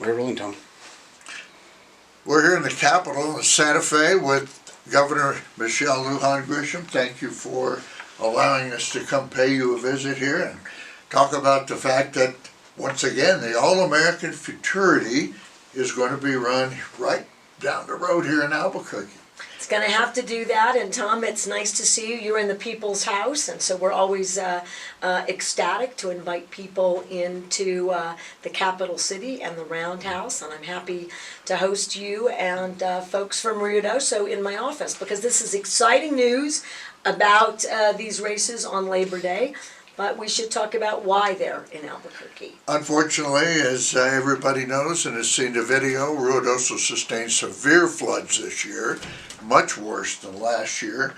We're rolling, Tom. We're here in the capital of Santa Fe with Governor Michelle Lujan Grisham. Thank you for allowing us to come pay you a visit here and talk about the fact that, once again, the All-American Futurity is going to be run right down the road here in Albuquerque. It's going to have to do that, and Tom, it's nice to see you. You're in the people's house, and so we're always ecstatic to invite people into the capital city and the Roundhouse, and I'm happy to host you and folks from Ruidoso in my office, because this is exciting news about these races on Labor Day. But we should talk about why they're in Albuquerque. Unfortunately, as everybody knows and has seen the video, Ruidoso sustained severe floods this year, much worse than last year.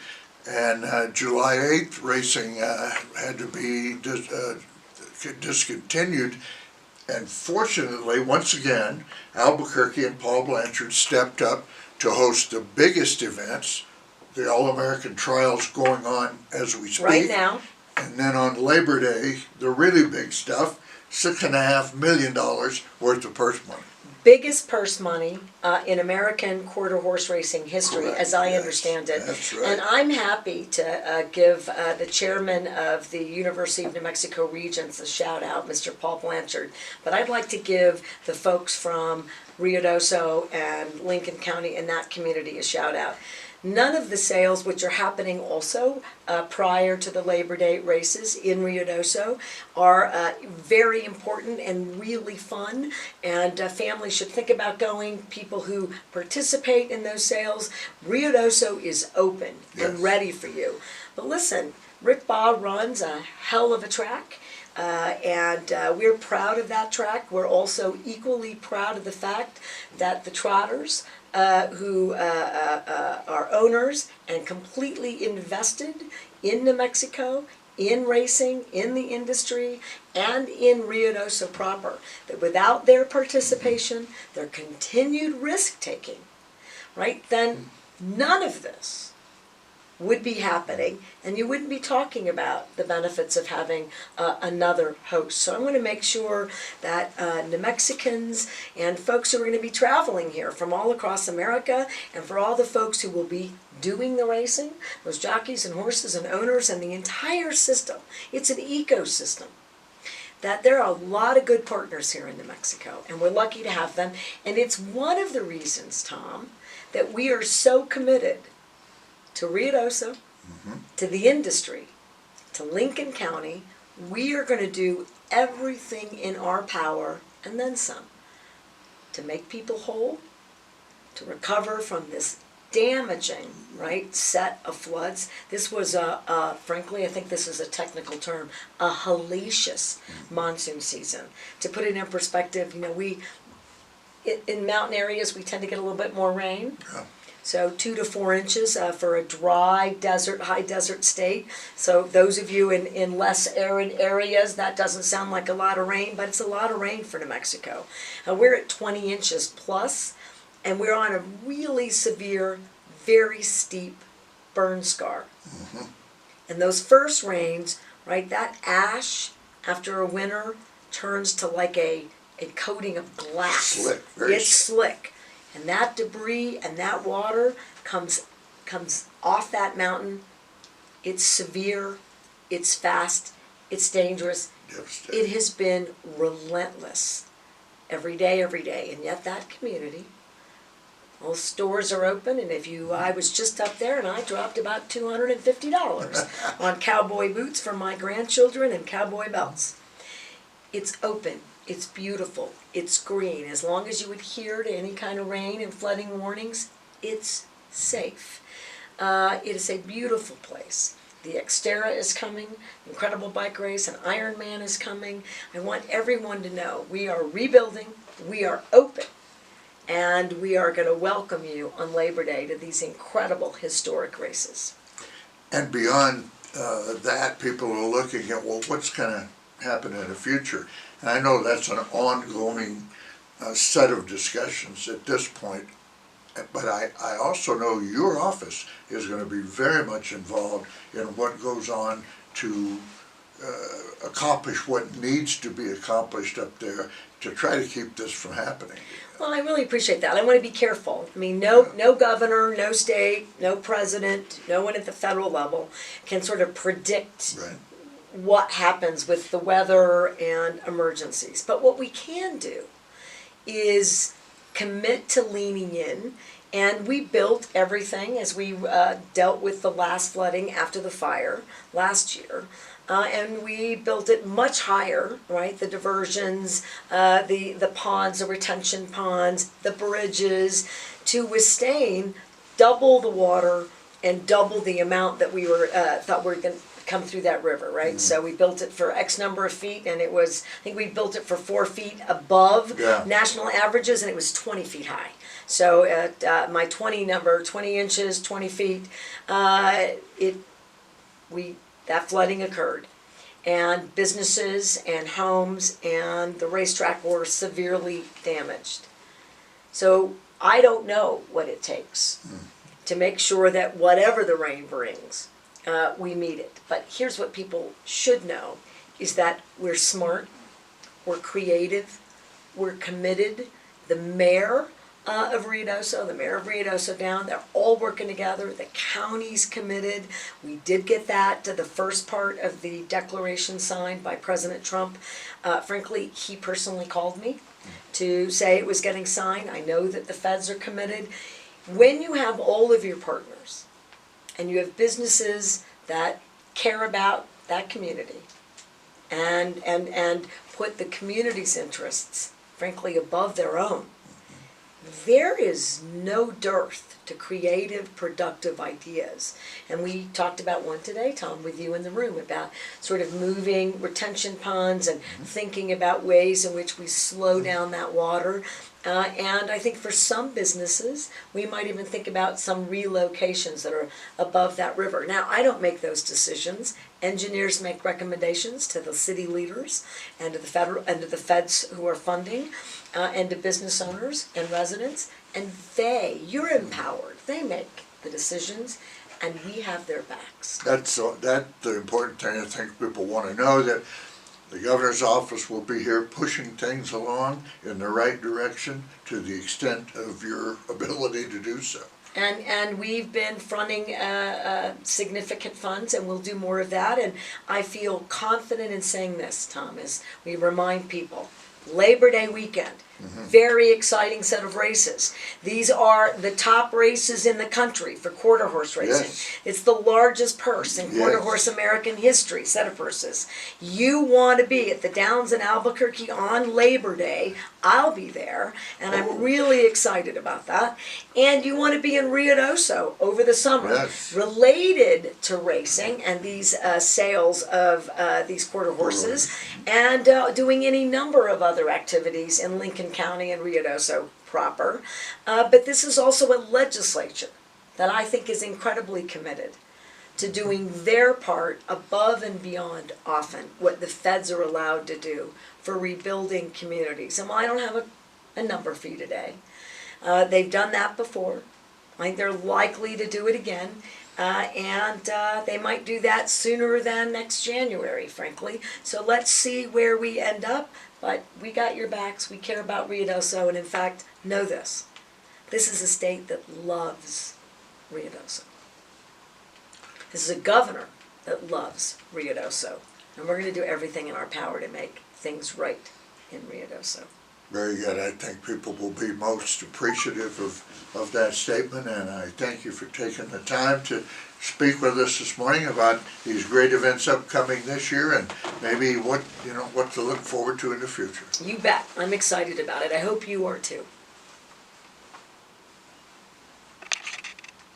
And July 8th, racing had to be discontinued. And fortunately, once again, Albuquerque and Paul Blanchard stepped up to host the biggest events, the All-American Trials going on as we speak. Right now. And then on Labor Day, the really big stuff, $6.5 million worth of purse money. Biggest purse money in American quarter horse racing history, Correct. as I Yes, understand it. that's right. And I'm happy to give the chairman of the University of New Mexico Regents a shout out, Mr. Paul Blanchard. But I'd like to give the folks from Ruidoso and Lincoln County and that community a shout out. None of the sales, which are happening also prior to the Labor Day races in Ruidoso, are very important and really fun, and families should think about going. People who participate in those sales, Ruidoso is open and ready for you. But listen, Rick Baugh runs a hell of a track. And we're proud of that track. We're also equally proud of the fact that the trotters who are owners and completely invested in New Mexico, in racing, in the industry, and in Ruidoso proper, that without their participation, their continued risk-taking, right, then none of this would be happening, and you wouldn't be talking about the benefits of having another host. So I want to make sure that New Mexicans and folks who are going to be traveling here from all across America, and for all the folks who will be doing the racing, those jockeys and horses and owners and the entire system, it's an ecosystem, that there are a lot of good partners here in New Mexico, and we're lucky to have them. And it's one of the reasons, Tom, that we are so committed to Ruidoso, to the industry, to Lincoln County. We are going to do everything in our power, and then some, to make people whole, to recover from this damaging, right, set of floods. This was frankly, I think this is a technical term, a hellacious monsoon season. To put it in perspective, you know, in mountain areas, we tend to get a little bit more rain. Yeah. So 2 to 4 inches for a dry desert, high desert state. So those of you in less arid areas, that doesn't sound like a lot of rain, but it's a lot of rain for New Mexico. We're at 20 inches plus, and we're on a really severe, very steep burn scar. And those first rains, right, that ash after a winter turns to like a coating of glass. Slick, It's slick. And that debris and that water comes off that mountain. It's severe, it's fast, it's dangerous. Devastating. It has been relentless every day, and yet that community, all stores are open, and I was just up there and I dropped about $250 on cowboy boots for my grandchildren and cowboy belts. It's open. It's beautiful, it's green. As long as you adhere to any kind of rain and flooding warnings, it's safe. It is a beautiful place. The Xterra is coming, incredible bike race, an Ironman is coming. I want everyone to know we are rebuilding, we are open, and we are going to welcome you on Labor Day to these incredible historic races. And beyond that, people are looking at, well, what's going to happen in the future? And I know that's an ongoing set of discussions at this point, but I also know your office is going to be very much involved in what goes on to accomplish what needs to be accomplished up there to try to keep this from happening. Well, I really appreciate that. I want to be careful. I mean, no governor, no state, no president, no one at the federal level can sort of predict Right. what happens with the weather and emergencies. But what we can do is commit to leaning in. And we built everything as we dealt with the last flooding after the fire last year. And we built it much higher, right? The diversions, the ponds, the retention ponds, the bridges, to withstand double the water and double the amount that we were thought we were going to come through that river, right? So we built it for X number of feet, and it was, I think we built it for 4 feet above national averages, and it was 20 feet high. So at my 20 number, 20 inches, 20 feet, that flooding occurred. And businesses and homes and the racetrack were severely damaged. So I don't know what it takes to make sure that whatever the rain brings, we meet it. But here's what people should know, is that we're smart, we're creative, we're committed. The mayor of Ruidoso, the mayor of Ruidoso down, they're all working together. The county's committed. We did get that to the first part of the declaration signed by President Trump. Frankly, he personally called me to say it was getting signed. I know that the feds are committed. When you have all of your partners and you have businesses that care about that community and put the community's interests, frankly, above their own, there is no dearth to creative, productive ideas. And we talked about one today, Tom, with you in the room, about sort of moving retention ponds and thinking about ways in which we slow down that water. And I think for some businesses, we might even think about some relocations that are above that river. Now, I don't make those decisions. Engineers make recommendations to the city leaders and to the federal and to the feds who are funding, and to business owners and residents. And you're empowered. They make the decisions, and we have their backs. That's the important thing. I think people want to know that the governor's office will be here pushing things along in the right direction to the extent of your ability to do so. And we've been fronting significant funds, and we'll do more of that. And I feel confident in saying this, Tom, as we remind people. Labor Day weekend, very exciting set of races. These are the top races in the country for quarter horse racing. Yes. It's the largest purse in quarter horse American history, set of purses. You want to be at the Downs in Albuquerque on Labor Day. I'll be there, and I'm really excited about that. And you want to be in Ruidoso over the summer, related to racing and these sales of these quarter horses, and doing any number of other activities in Lincoln County and Ruidoso proper. But this is also a legislature that I think is incredibly committed to doing their part above and beyond often what the feds are allowed to do for rebuilding communities. And while I don't have a number for you today, they've done that before. I think they're likely to do it again. And they might do that sooner than next January, frankly. So let's see where we end up. But we got your backs. We care about Ruidoso. And in fact, know this. This is a state that loves Ruidoso. This is a governor that loves Ruidoso. And we're going to do everything in our power to make things right in Ruidoso. Very good. I think people will be most appreciative of that statement, and I thank you for taking the time to speak with us this morning about these great events upcoming this year and maybe what to look forward to in the future. You bet. I'm excited about it. I hope you are too.